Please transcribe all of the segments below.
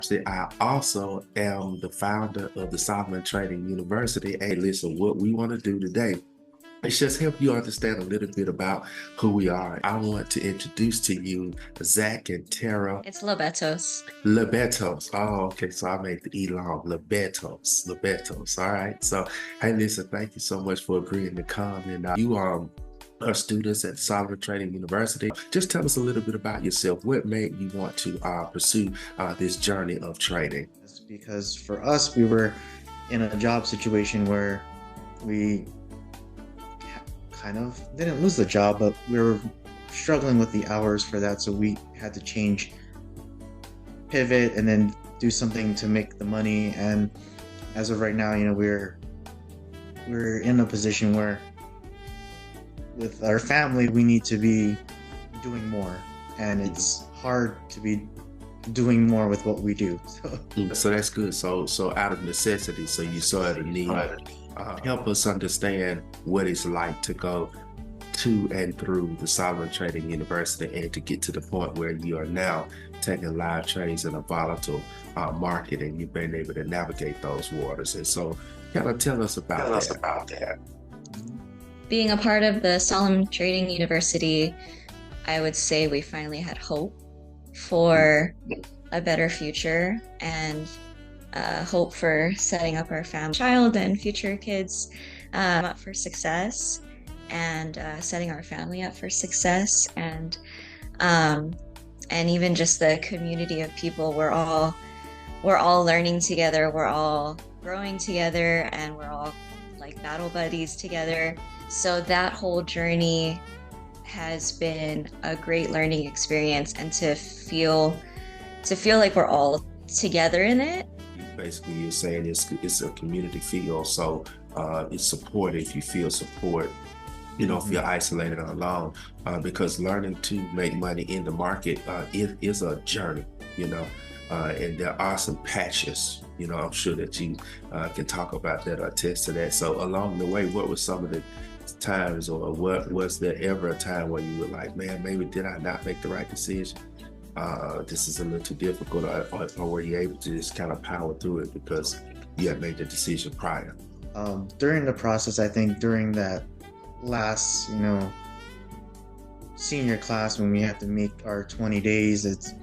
I also am the founder of the Solomon Trading University. Hey, listen, what we want to do today is just help you understand a little bit about who we are. I want to introduce to you Zach and Tara It's Lobetos. Lebetos. Oh, okay. So I made the E long. Lebetos. Lebetos. All right. So, hey, listen, thank you so much for agreeing to come. And you are students at Solomon Trading University. Just tell us a little bit about yourself. What made you want to pursue this journey of trading? It's because for us, we were in a job situation where we kind of didn't lose the job, but we were struggling with the hours for that. So we had to change, pivot, and then do something to make the money. And as of right now, we're in a position where with our family, we need to be doing more. And it's hard to be doing more with what we do. So that's good. So out of necessity, so you saw it a need. Help us understand what it's like to go to and through the Solomon Trading University and to get to the point where you are now taking live trades in a volatile market and you've been able to navigate those waters. And so kind of tell us about that. Being a part of the Solomon Trading University, I would say we finally had hope for a better future and hope for setting up our family, child, and future kids up for success, and setting our family up for success, and even just the community of people. We're all learning together. We're all growing together, and we're all like battle buddies together. So that whole journey has been a great learning experience, and to feel like we're all together in it. Basically, you're saying it's a community feel, so it's supportive. You feel support. You don't feel isolated or alone, because learning to make money in the market it is a journey. And there are some patches. I'm sure that you can talk about that or attest to that. So along the way, what were some of the times, or what was there ever a time where you were like, man, maybe did I not make the right decision? This is a little too difficult, or were you able to just kind of power through it because you had made the decision prior? During the process, I think during that last, senior class when we had to make our 20 days, it's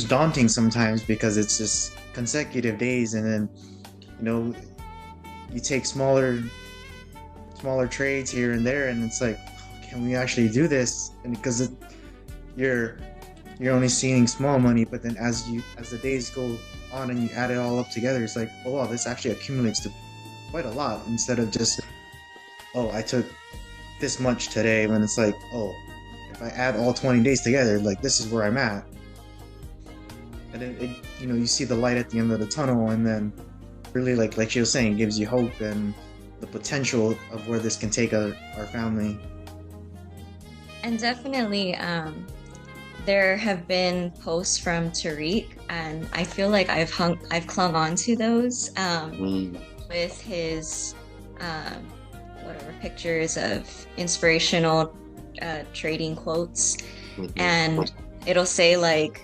daunting sometimes because it's just consecutive days, and then, you take smaller trades here and there, and it's like, can we actually do this? And because you're only seeing small money, but then as the days go on and you add it all up together, it's like, oh wow, this actually accumulates to quite a lot, instead of just, oh, I took this much today, when it's like, oh, if I add all 20 days together, like, this is where I'm at. And then you see the light at the end of the tunnel, and then really, like she was saying, it gives you hope and the potential of where this can take our family. And definitely, there have been posts from Tariq, and I feel like I've clung on to those with his whatever pictures of inspirational trading quotes, and it'll say like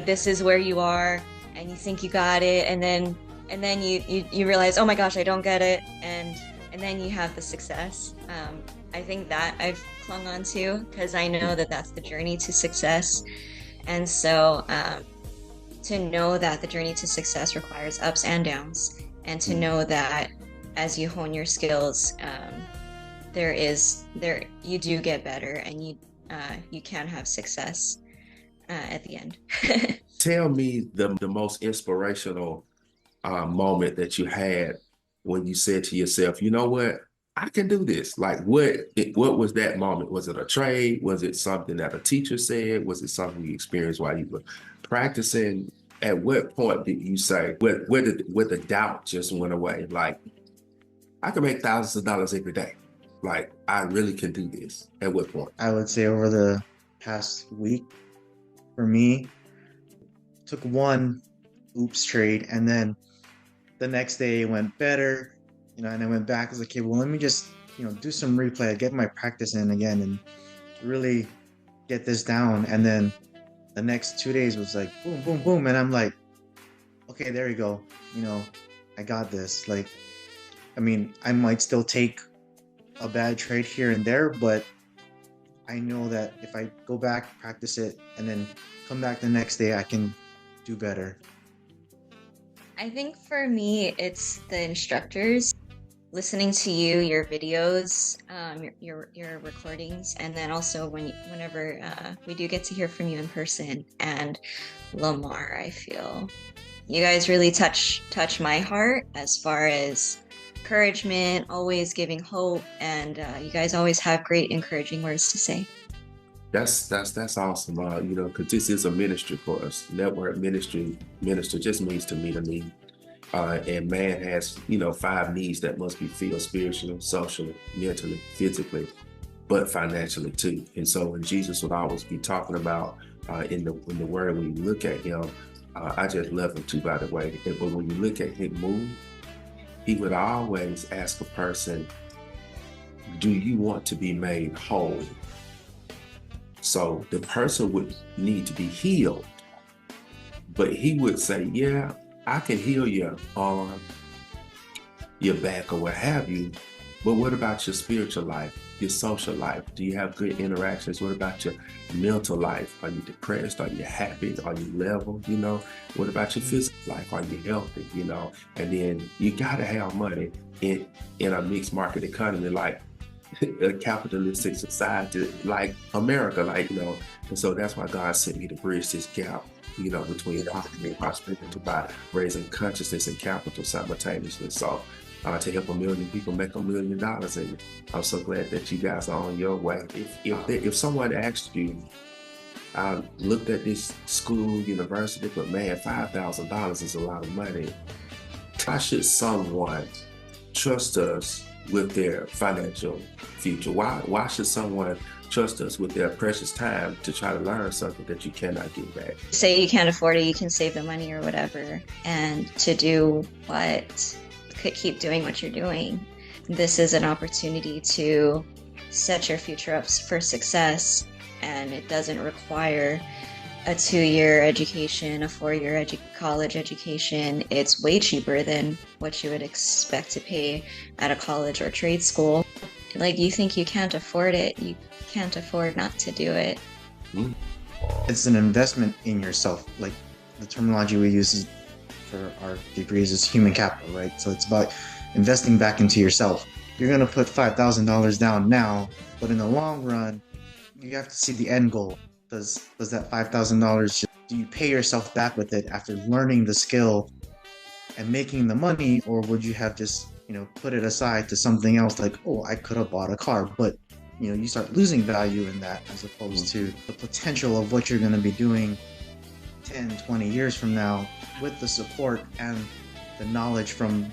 this is where you are, and you think you got it, and then you realize, oh my gosh, I don't get it, and then you have the success. I think that I've clung on to, because I know that that's the journey to success. And so to know that the journey to success requires ups and downs, and to know that as you hone your skills, you do get better, and you can have success at the end. Tell me the most inspirational moment that you had when you said to yourself, you know what, I can do this. Like, what was that moment? Was it a trade? Was it something that a teacher said? Was it something you experienced while you were practicing? At what point did you say, where the doubt just went away? Like, I can make thousands of dollars every day. Like, I really can do this. At what point? I would say over the past week, for me, took one oops trade, and then the next day it went better, and I went back. I was like, okay, well, let me just, do some replay, get my practice in again, and really get this down. And then the next 2 days was like boom, boom, boom. And I'm like, okay, there you go. I got this. Like, I mean, I might still take a bad trade here and there, but I know that if I go back, practice it, and then come back the next day, I can do better. I think for me, it's the instructors listening to you, your videos, your recordings, and then also whenever we do get to hear from you in person. And Lamar, I feel you guys really touch my heart as far as encouragement, always giving hope, and you guys always have great encouraging words to say. That's awesome. Because this is a ministry for us. Network ministry, minister just means to meet a need. And man has, 5 needs that must be filled: spiritually, socially, mentally, physically, but financially too. And so when Jesus would always be talking about in the word, when you look at him, I just love him too, by the way. But when you look at him move, he would always ask a person, do you want to be made whole? So the person would need to be healed, but he would say, yeah, I can heal your arm, your back, or what have you, but what about your spiritual life, your social life? Do you have good interactions? What about your mental life? Are you depressed? Are you happy? Are you level? What about your physical life? Are you healthy? And then you gotta have money in a mixed market economy like a capitalistic society like America, and so that's why God sent me to bridge this gap, between poverty and prosperity by raising consciousness and capital simultaneously. So to help 1 million people make $1 million, and I'm so glad that you guys are on your way. If someone asked you, I looked at this school, university, but man, $5,000 is a lot of money. Why should someone trust us with their financial future? Why should someone trust us with their precious time to try to learn something that you cannot get back? Say you can't afford it, you can save the money or whatever, and to do what could keep doing what you're doing. This is an opportunity to set your future up for success, and it doesn't require a 2-year education, a 4-year college education. It's way cheaper than what you would expect to pay at a college or trade school. Like, you think you can't afford it, you can't afford not to do it. It's an investment in yourself. Like, the terminology we use for our degrees is human capital, right? So it's about investing back into yourself. You're going to put $5,000 down now, but in the long run, you have to see the end goal. Does that $5,000, do you pay yourself back with it after learning the skill and making the money, or would you have just, put it aside to something else, like, oh, I could have bought a car, but you start losing value in that, as opposed to the potential of what you're going to be doing 10, 20 years from now with the support and the knowledge from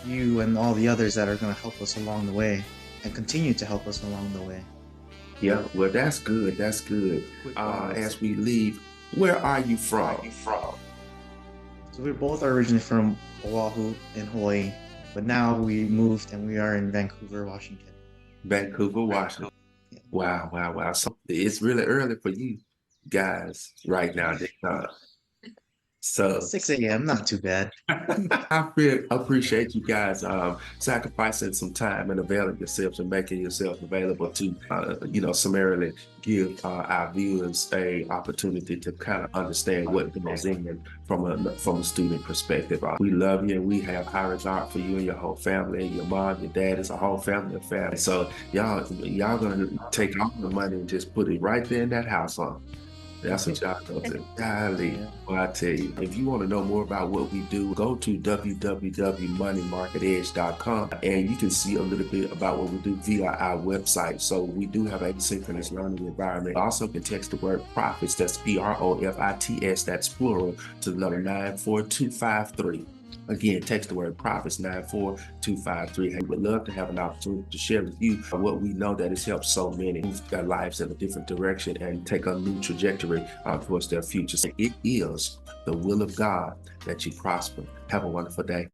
you and all the others that are going to help us along the way and continue to help us along the way. Yeah, well, that's good. That's good. As we leave, where are you from? So we both are originally from Oahu in Hawaii, but now we moved and we are in Vancouver, Washington. Vancouver, Washington. Yeah. Wow. So it's really early for you guys right now. So 6 a.m., not too bad. I appreciate you guys sacrificing some time and availing yourselves and making yourselves available to, summarily give our viewers a opportunity to kind of understand what goes in from a student perspective. We love you, and we have high regard for you and your whole family, and your mom, your dad. Is a whole family affair. So y'all gonna take all the money and just put it right there in that house, huh? That's what y'all go to. Golly, well, I tell you, if you want to know more about what we do, go to www.moneymarketedge.com, and you can see a little bit about what we do via our website. So we do have a synchronous learning environment. You also can text the word profits, that's PROFITS, that's plural, to the number 94253. Again, text the word profits 94253. We would love to have an opportunity to share with you what we know that has helped so many move their lives in a different direction and take a new trajectory towards their future. So it is the will of God that you prosper. Have a wonderful day.